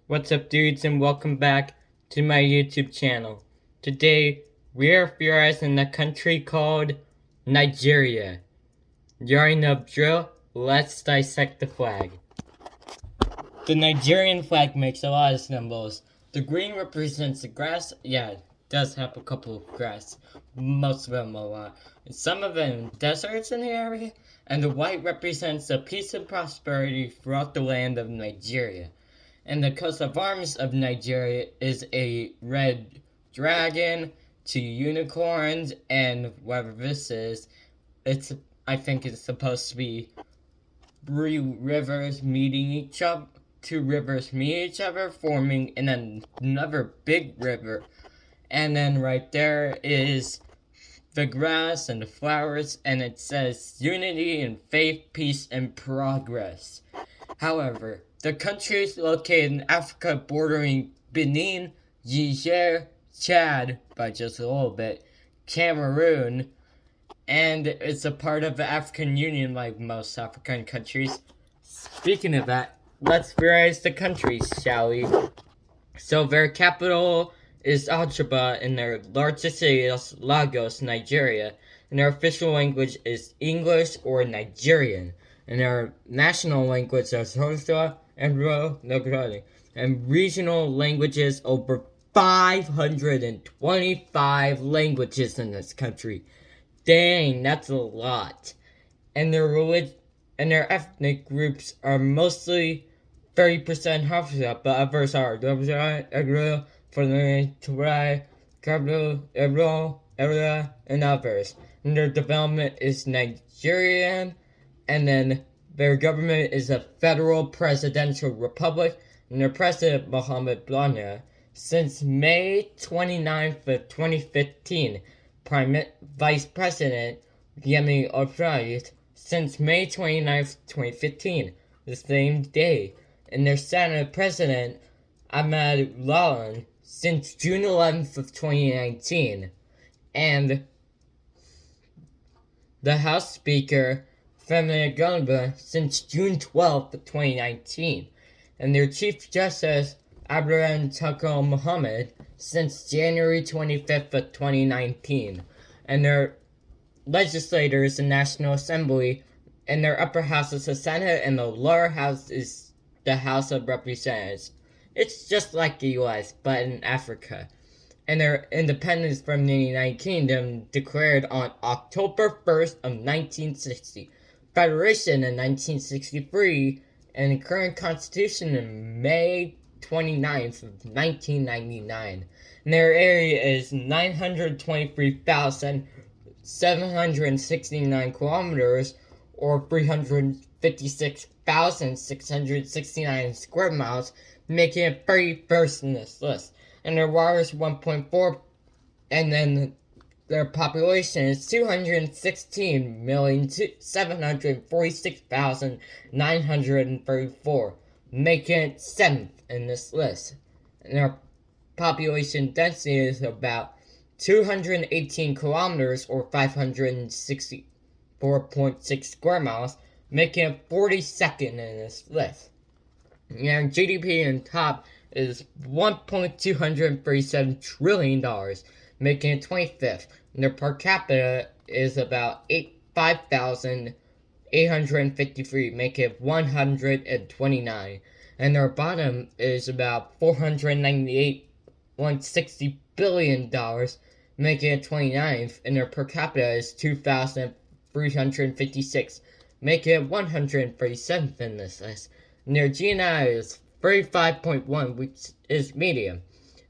What's up, dudes, and welcome back to my YouTube channel. Today, we are theorizing a country called Nigeria. During the drill, let's dissect the flag. The Nigerian flag makes a lot of symbols. The green represents the grass. Yeah, it does have a couple of grass. Most of them a lot. Some of them deserts in the area. And the white represents the peace and prosperity throughout the land of Nigeria. And the coat of arms of Nigeria is a red dragon, two unicorns, and whatever this is, I think it's supposed to be three rivers meeting each other. Two rivers meet each other, forming another big river. And then right there is the grass and the flowers, and it says unity and faith, peace, and progress. However, the country is located in Africa bordering Benin, Niger, Chad by just a little bit, Cameroon, and it's a part of the African Union like most African countries. Speaking of that, let's theorize the countries, shall we? So their capital is Ajaba, and their largest city is Lagos, Nigeria, and their official language is English or Nigerian, and their national language is Hausa and Lugari, and regional languages over 525 languages in this country. Dang, that's a lot. And their ethnic groups are mostly 30% Hausa, but others are and others. And their development is Nigerian, and then their government is a federal presidential republic, and their president Mohamed Blahna. Since May 29th of 2015, Vice President Yemi Oprayit since May 29th, 2015, the same day, and their Senate President Ahmed Lawan since June 11th of 2019, and the House Speaker Femi Gamba since June 12th of 2019, and their Chief Justice Abraham Tako Mohammed since January 25th of 2019, and their legislators in National Assembly, and their upper house is the Senate, and the lower house is the House of Representatives. It's just like the US, but in Africa. And their independence from the United Kingdom declared on October 1st of 1960, Federation in 1963, and the current constitution in May 29th of 1999. And their area is 923,769 kilometers, or 356,669 square miles, making it 31st in this list. And their water is 1.4, and then their population is 216,746,934, making it 7th in this list. And their population density is about 218 kilometers, or 564.6 square miles, making it 42nd in this list. And their GDP in top is $1.237 trillion, making it 25th. And their per capita is about 5,853, making it 129. And their bottom is about $498.60 billion, making it 29th. And their per capita is 2,356, making it 137th in this list. And their GNI is 35.1, which is medium.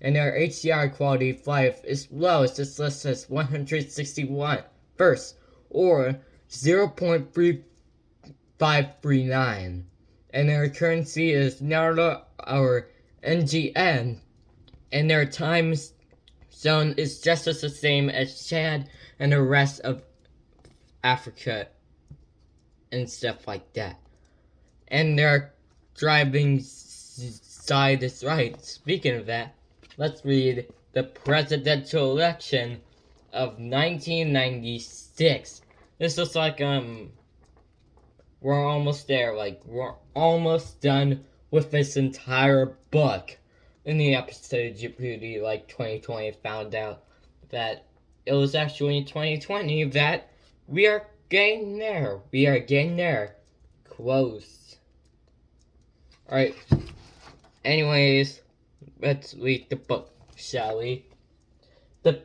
And their HDR quality of life is low, as this list says 161 first, or 0.3539. And their currency is Naira, or NGN, and their time zone is just as the same as Chad and the rest of Africa and stuff like that. And their driving side is right. Speaking of that, let's read the presidential election of 1996. This looks like we're almost there. Like, we're almost done with this entire book. In the episode, Djibouti, 2020, found out that it was actually in 2020 that we are getting there. We are getting there. Close. Alright. Anyways, let's read the book, shall we? The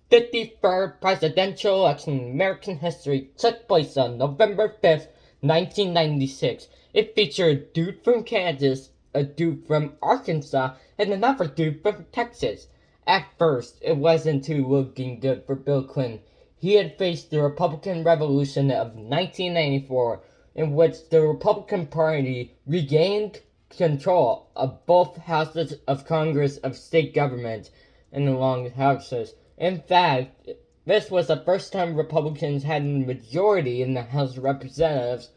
53rd presidential election in American history took place on November 5th, 1996. It featured a dude from Kansas, a dude from Arkansas, and another dude from Texas. At first, it wasn't too looking good for Bill Clinton. He had faced the Republican Revolution of 1994, in which the Republican Party regained control of both houses of Congress of state government and the long houses. In fact, this was the first time Republicans had a majority in the House of Representatives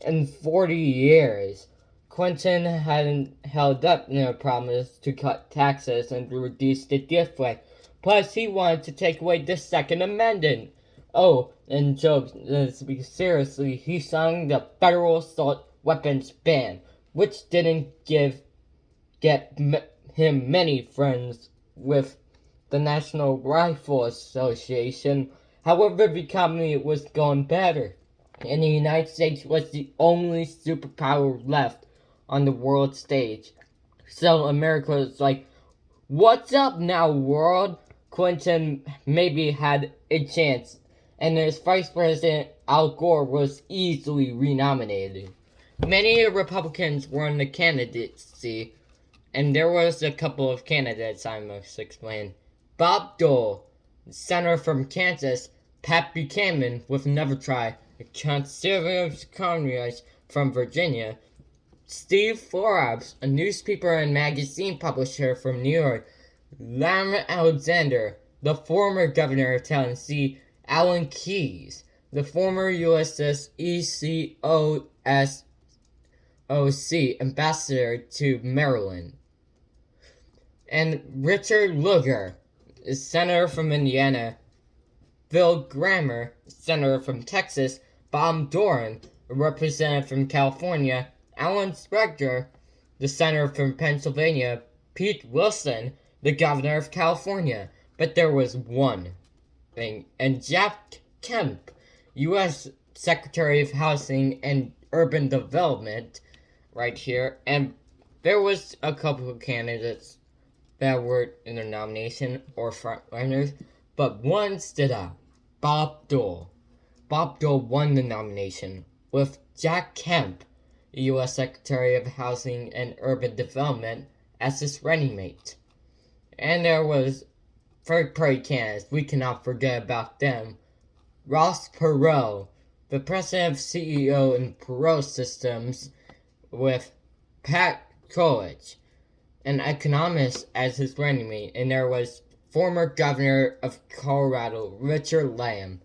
in 40 years. Clinton hadn't held up their promise to cut taxes and to reduce the death rate. Plus, he wanted to take away the Second Amendment. Oh, and jokes, seriously, he signed the federal assault weapons ban, which didn't get him many friends with the National Rifle Association. However, the economy was going better, and the United States was the only superpower left on the world stage. So America was like, what's up now, world? Clinton maybe had a chance, and his vice president, Al Gore, was easily renominated. Many Republicans were in the candidacy, and there was a couple of candidates I must explain. Bob Dole, senator from Kansas, Pat Buchanan with Never Try, a conservative communist from Virginia, Steve Forbes, a newspaper and magazine publisher from New York, Lamar Alexander, the former governor of Tennessee, Alan Keyes, the former USS ECOSOC ambassador to Maryland, and Richard Lugar, a senator from Indiana, Phil Grammer, senator from Texas, Bob Doran, a representative from California, Alan Spector, the senator from Pennsylvania, Pete Wilson, the governor of California. But there was one thing, and Jack Kemp, U.S. Secretary of Housing and Urban Development, right here, and there was a couple of candidates that were in their nomination or frontrunners, but one stood out, Bob Dole. Bob Dole won the nomination, with Jack Kemp, the U.S. Secretary of Housing and Urban Development, as his running mate. And there was third-party candidates, we cannot forget about them. Ross Perot, the president of CEO in Perot Systems, with Pat Coolidge, an economist, as his running mate, and there was former governor of Colorado, Richard Lamb.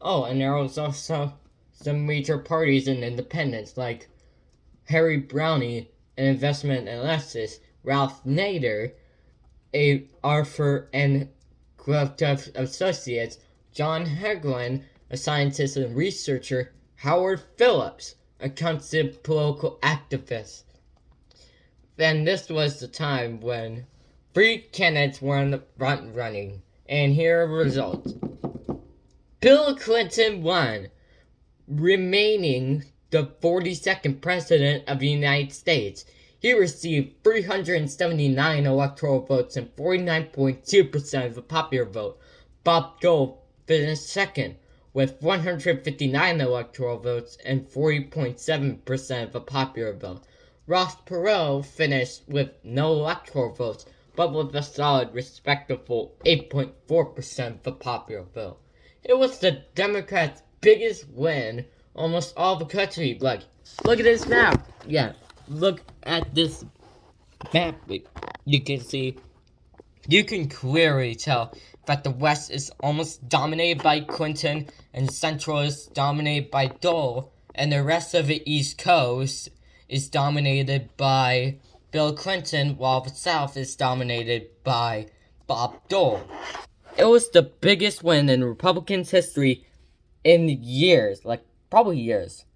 Oh, and there was also some major parties and independents, like Harry Brownie, an investment analyst, Ralph Nader, a Arthur and Grove Associates, John Hegland, a scientist and researcher, Howard Phillips, a conservative political activist. Then this was the time when 3 candidates were in the front running, and here are the results. Bill Clinton won, remaining the 42nd president of the United States. He received 379 electoral votes and 49.2% of the popular vote. Bob Dole finished second with 159 electoral votes and 40.7% of the popular vote. Ross Perot finished with no electoral votes, but with a solid, respectable 8.4% of the popular vote. It was the Democrats' biggest win almost all the country. Look at this map. Yeah, look at this map. You can see, you can clearly tell that the West is almost dominated by Clinton and Central is dominated by Dole, and the rest of the East Coast is dominated by Bill Clinton, while the South is dominated by Bob Dole. It was the biggest win in Republicans' history in years, probably years.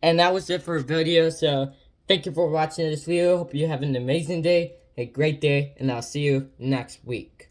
And that was it for the video, so Thank you for watching this video. Hope you have an amazing day, a great day, and I'll see you next week.